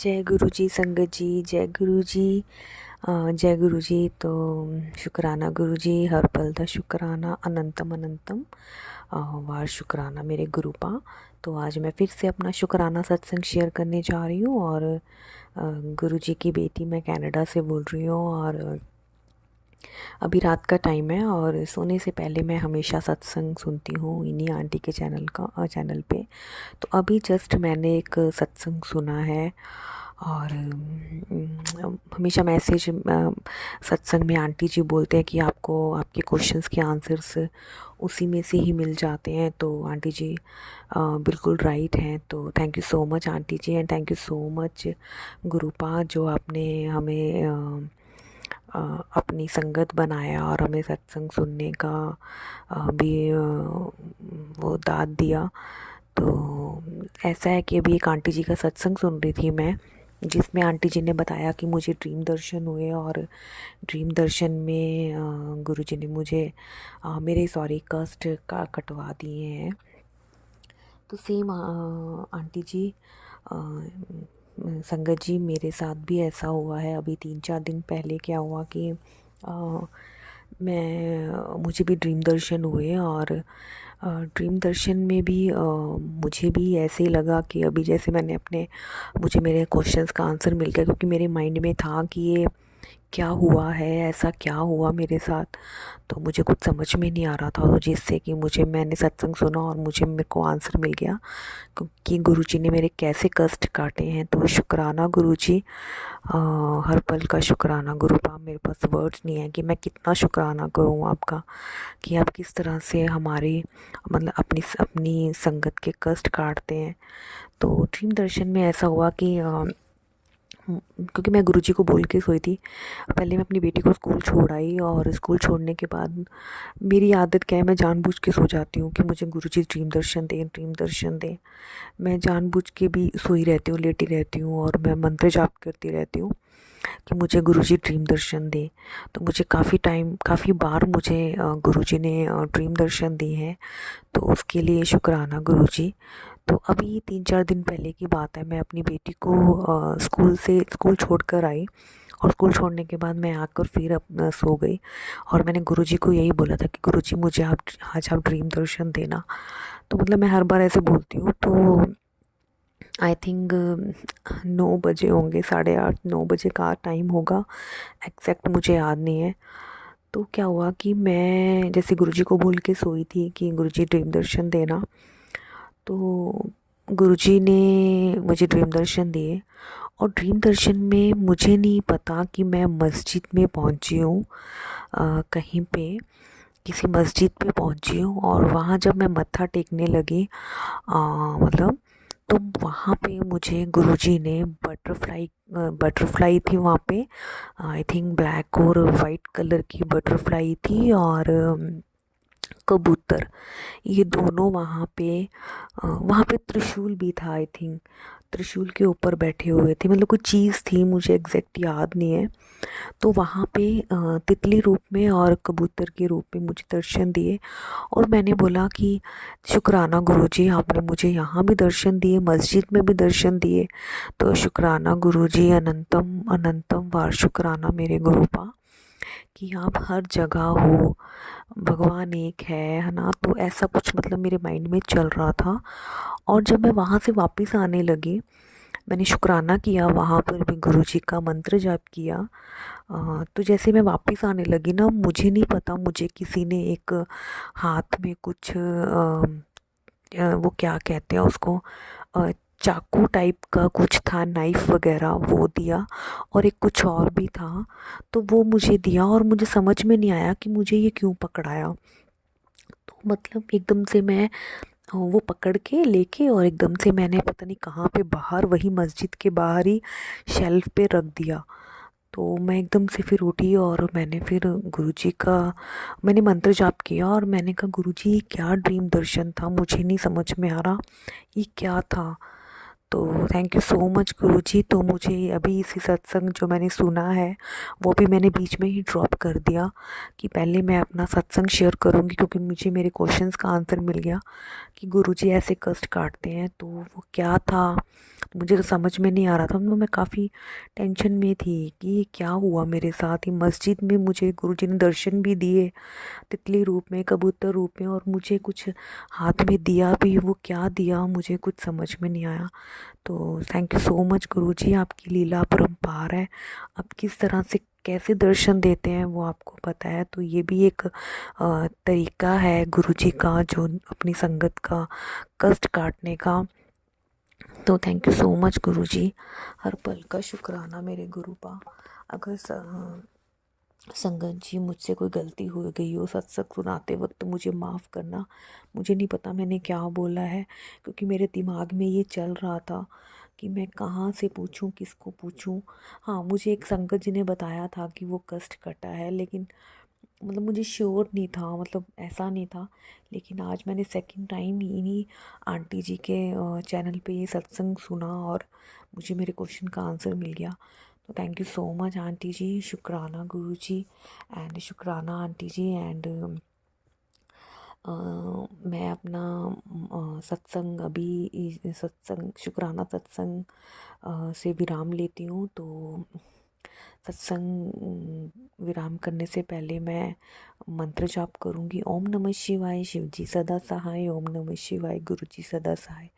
जय गुरु जी संगत जी, जय गुरु जी। जय गुरु जी। तो शुक्राना गुरु जी, हर पल दा शुक्राना, अनंतम अनंतम वार शुक्राना मेरे गुरुपा। तो आज मैं फिर से अपना शुक्राना सत्संग शेयर करने जा रही हूँ और गुरु जी की बेटी मैं कनाडा से बोल रही हूँ और अभी रात का टाइम है और सोने से पहले मैं हमेशा सत्संग सुनती हूँ इन्हीं आंटी के चैनल पे। तो अभी जस्ट मैंने एक सत्संग सुना है और हमेशा मैसेज सत्संग में आंटी जी बोलते हैं कि आपको आपके क्वेश्चंस के आंसर्स उसी में से ही मिल जाते हैं। तो आंटी जी बिल्कुल राइट हैं। तो thank you so much aunty ji and thank you so much गुरुपा जो आपने हमें अपनी संगत बनाया और हमें सत्संग सुनने का भी वो दाद दिया। तो ऐसा है कि अभी एक आंटी जी का सत्संग सुन रही थी मैं, जिसमें आंटी जी ने बताया कि मुझे ड्रीम दर्शन हुए और ड्रीम दर्शन में गुरु जी ने मुझे मेरे कष्ट का कटवा दिए हैं। तो सेम आंटी जी संगत जी मेरे साथ भी ऐसा हुआ है। अभी 3-4 दिन पहले क्या हुआ कि मुझे भी ड्रीम दर्शन हुए और ड्रीम दर्शन में भी मुझे भी ऐसे ही लगा कि अभी जैसे मुझे मेरे क्वेश्चंस का आंसर मिल गया, क्योंकि मेरे माइंड में था कि ये क्या हुआ है, ऐसा क्या हुआ मेरे साथ। तो मुझे कुछ समझ में नहीं आ रहा था, तो जिससे कि मैंने सत्संग सुना और मेरे को आंसर मिल गया कि गुरुजी ने मेरे कैसे कष्ट काटे हैं। तो शुक्राना गुरुजी, हर पल का शुक्राना गुरुपा। मेरे पास वर्ड्स नहीं है कि मैं कितना शुक्राना करूँ आपका, कि आप किस तरह से हमारी मतलब अपनी संगत के कष्ट काटते हैं। तो ड्रीम दर्शन में ऐसा हुआ कि क्योंकि मैं गुरुजी को बोल के सोई थी। पहले मैं अपनी बेटी को स्कूल छोड़ आई और स्कूल छोड़ने के बाद मेरी आदत क्या है, मैं जानबूझ के सो जाती हूँ कि मुझे गुरुजी ड्रीम दर्शन दें, ड्रीम दर्शन दें। मैं जानबूझ के भी सोई रहती हूँ, लेटी रहती हूँ और मैं मंत्र जाप करती रहती हूँ कि मुझे गुरुजी ड्रीम दर्शन दें। तो मुझे काफ़ी बार मुझे गुरुजी ने ड्रीम दर्शन दिए हैं। तो उसके लिए शुक्राना गुरुजी। तो अभी 3-4 दिन पहले की बात है, मैं अपनी बेटी को स्कूल छोड़ कर आई और स्कूल छोड़ने के बाद मैं आकर फिर अपना सो गई और मैंने गुरुजी को यही बोला था कि गुरुजी मुझे आज आप ड्रीम दर्शन देना। तो मतलब मैं हर बार ऐसे बोलती हूँ। तो आई थिंक 9 बजे होंगे, 8:30-9 बजे का टाइम होगा, एग्जैक्ट मुझे याद नहीं है। तो क्या हुआ कि मैं जैसे गुरुजी को बोल के सोई थी कि गुरुजी ड्रीम दर्शन देना, तो गुरुजी ने मुझे ड्रीम दर्शन दिए। और ड्रीम दर्शन में मुझे नहीं पता कि मैं मस्जिद में पहुंची हूँ, कहीं पे किसी मस्जिद पे पहुंची हूँ और वहाँ जब मैं मत्था टेकने लगी मतलब, तो वहाँ पे मुझे गुरुजी ने बटरफ्लाई थी वहाँ पे। आई थिंक ब्लैक और वाइट कलर की बटरफ्लाई थी और कबूतर, ये दोनों वहाँ पे त्रिशूल भी था। आई थिंक त्रिशूल के ऊपर बैठे हुए थे, मतलब कुछ चीज़ थी, मुझे एग्जैक्ट याद नहीं है। तो वहाँ पे तितली रूप में और कबूतर के रूप में मुझे दर्शन दिए और मैंने बोला कि शुक्राना गुरुजी, आपने मुझे यहाँ भी दर्शन दिए, मस्जिद में भी दर्शन दिए। तो शुक्राना गुरुजी, अनंतम अनंतम वार शुक्राना मेरे गुरुपा, कि आप हर जगह हो, भगवान एक है ना। तो ऐसा कुछ मतलब मेरे माइंड में चल रहा था। और जब मैं वहाँ से वापस आने लगी, मैंने शुक्राना किया, वहाँ पर भी गुरुजी का मंत्र जाप किया। तो जैसे मैं वापस आने लगी ना, मुझे नहीं पता, मुझे किसी ने एक हाथ में कुछ वो क्या कहते हैं उसको, चाकू टाइप का कुछ था, नाइफ वगैरह वो दिया और एक कुछ और भी था। तो वो मुझे दिया और मुझे समझ में नहीं आया कि मुझे ये क्यों पकड़ाया। तो मतलब एकदम से मैं वो पकड़ के लेके और एकदम से मैंने पता नहीं कहाँ पे बाहर, वही मस्जिद के बाहर ही शेल्फ पे रख दिया। तो मैं एकदम से फिर उठी और मैंने फिर गुरुजी का मैंने मंत्र जाप किया और मैंने कहा गुरुजी ये क्या ड्रीम दर्शन था, मुझे नहीं समझ में आ रहा ये क्या था। तो थैंक यू सो मच गुरुजी। तो मुझे अभी इसी सत्संग जो मैंने सुना है वो भी मैंने बीच में ही ड्रॉप कर दिया कि पहले मैं अपना सत्संग शेयर करूँगी, क्योंकि मुझे मेरे क्वेश्चंस का आंसर मिल गया कि गुरुजी ऐसे कष्ट काटते हैं, तो वो क्या था मुझे तो समझ में नहीं आ रहा था। तो मैं काफ़ी टेंशन में थी कि ये क्या हुआ मेरे साथ। ही मस्जिद में मुझे गुरुजी ने दर्शन भी दिए, तितली रूप में, कबूतर रूप में, और मुझे कुछ हाथ में दिया भी। वो क्या दिया मुझे कुछ समझ में नहीं आया। तो थैंक यू सो मच गुरुजी, आपकी लीला अपरंपार है। आप किस तरह से कैसे दर्शन देते हैं वो आपको पता है। तो ये भी एक तरीका है गुरुजी का, जो अपनी संगत का कष्ट काटने का। तो थैंक यू सो मच गुरुजी, हर पल का शुक्राना मेरे गुरु का। अगर संगत जी मुझसे कोई गलती हो गई हो सत्संग सुनाते वक्त, तो मुझे माफ़ करना। मुझे नहीं पता मैंने क्या बोला है, क्योंकि मेरे दिमाग में ये चल रहा था कि मैं कहाँ से पूछूं, किसको पूछूं। हाँ, मुझे एक संगत जी ने बताया था कि वो कष्ट कटा है, लेकिन मतलब मुझे श्योर नहीं था, मतलब ऐसा नहीं था। लेकिन आज मैंने सेकंड टाइम ही इन्हीं आंटी जी के चैनल पे ये सत्संग सुना, और मुझे मेरे क्वेश्चन का आंसर मिल गया। तो thank you so much aunty ji, शुक्राना गुरु जी, एंड शुक्राना आंटी जी। एंड मैं अपना सत्संग अभी सत्संग शुक्राना सत्संग से विराम लेती हूँ। तो सत्संग विराम करने से पहले मैं मंत्र जाप करूँगी। ओम नमः शिवाय, शिव जी सदा सहाय। ओम नमः शिवाय, गुरु जी सदा सहाय।